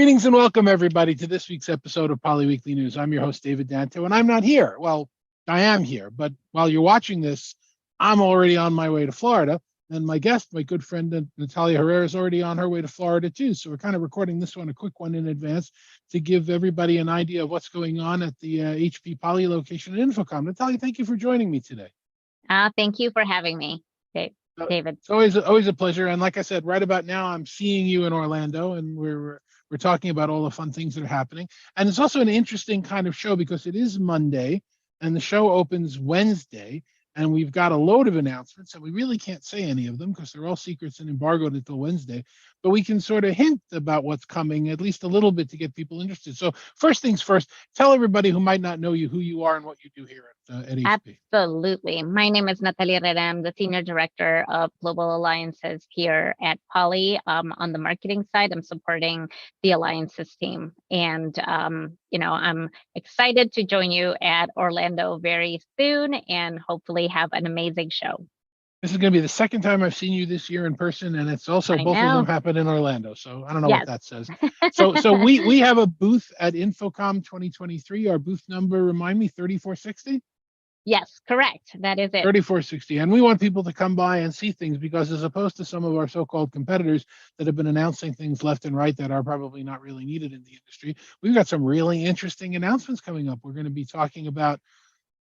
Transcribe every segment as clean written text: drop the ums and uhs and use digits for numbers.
Greetings and welcome, everybody, to this week's episode of Poly Weekly News. I'm your host, David Danto, and I'm not here. Well, I am here, but while you're watching this, I'm already on my way to Florida. And my guest, my good friend Natalia Herrera, is already on her way to Florida, too. So we're kind of recording this one, a quick one in advance, to give everybody an idea of what's going on at the HP Poly location at InfoComm. Natalia, thank you for joining me today. Thank you for having me, David. It's always a pleasure. And like I said, right about now, I'm seeing you in Orlando, and we're talking about all the fun things that are happening. And it's also an interesting kind of show because it is Monday, and the show opens Wednesday, and we've got a load of announcements, and we really can't say any of them because they're all secrets and embargoed until Wednesday. But we can sort of hint about what's coming, at least a little bit, to get people interested. So first things first, tell everybody who might not know you who you are and what you do here at HP. Absolutely. My name is Natalia Herrera. I'm the Senior Director of Global Alliances here at Poly. On the marketing side, I'm supporting the Alliances team. And, I'm excited to join you at Orlando very soon and hopefully have an amazing show. This is going to be the second time I've seen you this year in person, and it's also both of them happened in Orlando. So I don't know what that says. So we have a booth at InfoComm 2023. Our booth number, remind me, 3460? Yes, correct. That is it. 3460. And we want people to come by and see things because, as opposed to some of our so-called competitors that have been announcing things left and right that are probably not really needed in the industry, we've got some really interesting announcements coming up. We're going to be talking about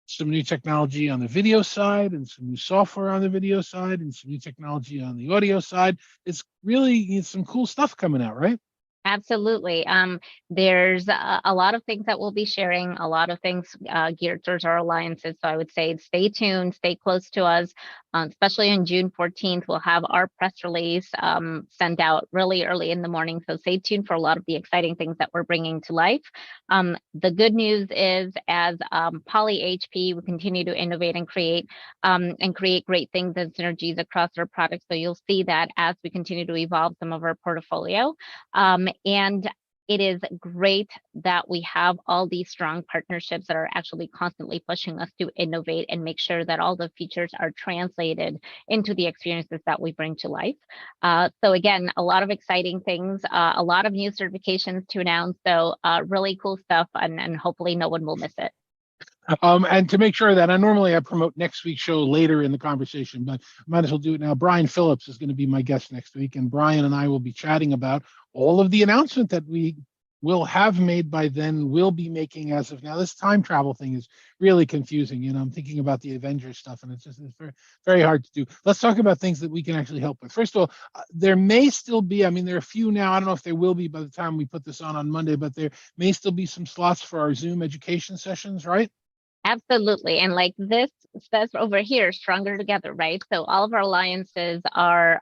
some new technology on the video side and some new software on the video side and some new technology on the audio side. It's really some cool stuff coming out, right? Absolutely. There's a lot of things that we'll be sharing, a lot of things geared towards our alliances. So I would say stay tuned, stay close to us, especially on June 14th. We'll have our press release sent out really early in the morning. So stay tuned for a lot of the exciting things that we're bringing to life. The good news is, as Poly HP, we continue to innovate and create great things and synergies across our products. So you'll see that as we continue to evolve some of our portfolio. And it is great that we have all these strong partnerships that are actually constantly pushing us to innovate and make sure that all the features are translated into the experiences that we bring to life. So again, a lot of exciting things, a lot of new certifications to announce. So really cool stuff, and hopefully no one will miss it. And to make sure that I promote next week's show later in the conversation, but I might as well do it now. Brian Phillips is going to be my guest next week, and Brian and I will be chatting about all of the announcement that we will have made by then, will be making as of now. This time travel thing is really confusing. I'm thinking about the Avengers stuff, and it's very, very hard to do. Let's talk about things that we can actually help with. First of all, there may still be, there are a few now, I don't know if there will be by the time we put this on Monday, but there may still be some slots for our Zoom education sessions, right? Absolutely. And like this says over here, stronger together, right? So all of our alliances are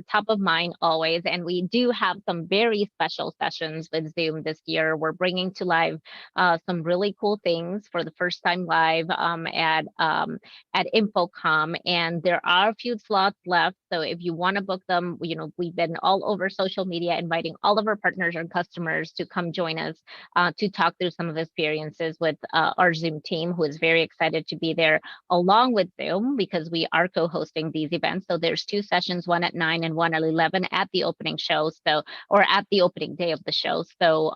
top of mind always. And we do have some very special sessions with Zoom this year. We're bringing to live some really cool things for the first time live at InfoComm. And there are a few slots left. So if you want to book them, we've been all over social media inviting all of our partners and customers to come join us to talk through some of the experiences with our Zoom team, who is very excited to be there along with Zoom, because we are co-hosting these events. So there's two sessions, one at 9 and one at 11 at the opening show, or at the opening day of the show. So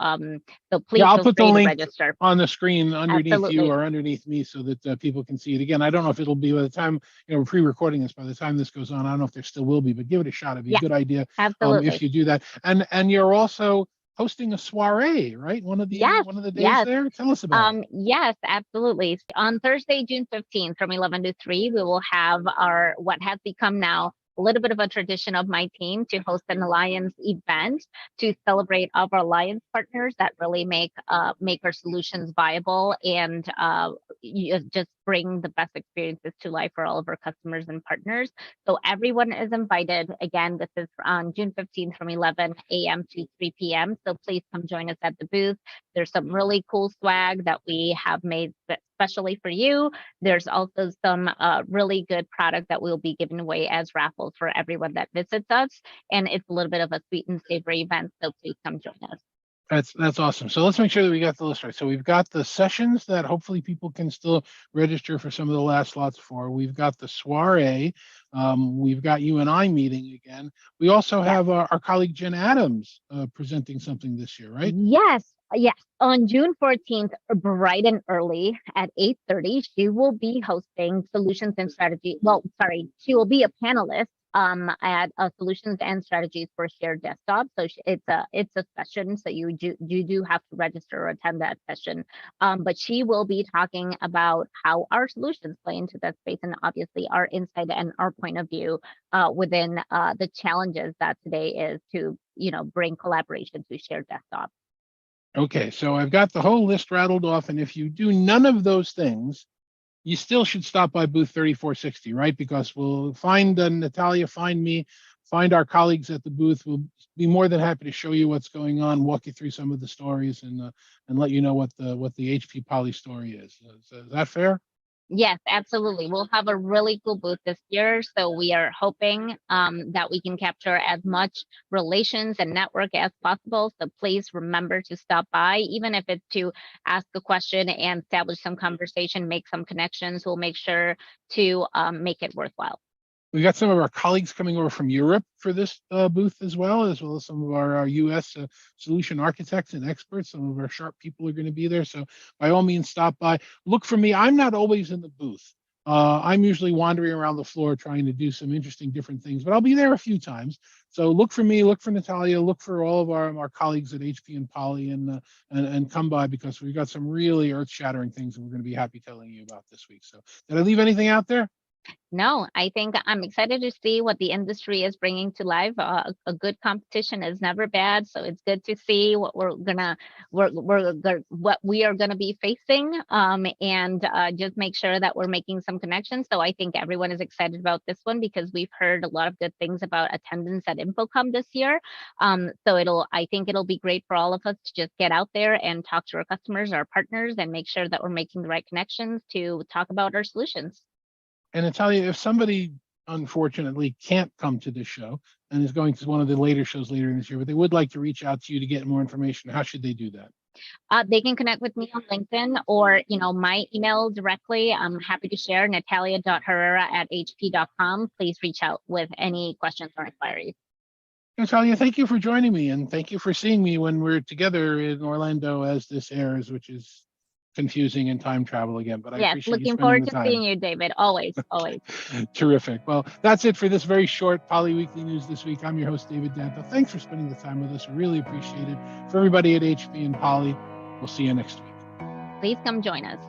please I'll put the link register on the screen underneath you or underneath me so that people can see it. Again, I don't know if it'll be by the time, we're pre-recording this, by the time this goes on. I don't know if there still will be, but give it a shot. It'd be a good idea if you do that. And you're also hosting a soiree, right? One of the days there. Tell us about it. Yes, absolutely. On Thursday, June 15th, from 11 to 3, we will have our what has become now a little bit of a tradition of my team to host an alliance event to celebrate all of our alliance partners that really make our solutions viable and just bring the best experiences to life for all of our customers and partners. So everyone is invited. Again, this is on June 15th from 11 a.m. to 3 p.m. So please come join us at the booth. There's some really cool swag that we have made especially for you. There's also some really good product that we'll be giving away as raffles for everyone that visits us. And it's a little bit of a sweet and savory event. So please come join us. That's awesome. So let's make sure that we got the list right. So we've got the sessions that hopefully people can still register for some of the last slots for. We've got the soiree. We've got you and I meeting again. We also Yes. have our colleague Jen Adams presenting something this year, right? Yes, yes. On June 14th, bright and early at 8:30, she will be hosting solutions and strategy. Well, sorry, she will be a panelist at solutions and strategies for shared desktop. So it's a session, so you do have to register or attend that session. But she will be talking about how our solutions play into that space, and obviously our insight and our point of view within the challenges that today is to bring collaboration to shared desktop. Okay, so I've got the whole list rattled off, and if you do none of those things, you still should stop by booth 3460, right? Because we'll find Natalia, find me, find our colleagues at the booth. We'll be more than happy to show you what's going on, walk you through some of the stories, and let you know what the HP Poly story is. Is that fair? Yes, absolutely. We'll have a really cool booth this year. So we are hoping that we can capture as much relations and network as possible. So please remember to stop by, even if it's to ask a question and establish some conversation, make some connections. We'll make sure to make it worthwhile. We got some of our colleagues coming over from Europe for this booth as well as some of our US solution architects and experts. Some of our sharp people are going to be there. So by all means, stop by. Look for me. I'm not always in the booth. I'm usually wandering around the floor trying to do some interesting different things, but I'll be there a few times. So look for me, look for Natalia, look for all of our colleagues at HP and Poly, and come by because we've got some really earth-shattering things that we're going to be happy telling you about this week. So did I leave anything out there? No, I think I'm excited to see what the industry is bringing to life. A good competition is never bad, so it's good to see what what we are gonna be facing, and just make sure that we're making some connections. So I think everyone is excited about this one because we've heard a lot of good things about attendance at InfoComm this year. So I think it'll be great for all of us to just get out there and talk to our customers, our partners, and make sure that we're making the right connections to talk about our solutions. And Natalia, if somebody unfortunately can't come to this show and is going to one of the later shows later in this year, but they would like to reach out to you to get more information, how should they do that? They can connect with me on LinkedIn or, my email directly. I'm happy to share natalia.herrera@hp.com. Please reach out with any questions or inquiries. Natalia, thank you for joining me and thank you for seeing me when we're together in Orlando as this airs, which is confusing and time travel again, but I Yes, appreciate you looking spending forward the to seeing time. you, David. Always, always. Terrific. Well, that's it for this very short Poly Weekly News this week. I'm your host, David Danto. Thanks for spending the time with us. We really appreciate it. For everybody at HP and Poly, we'll see you next week. Please come join us.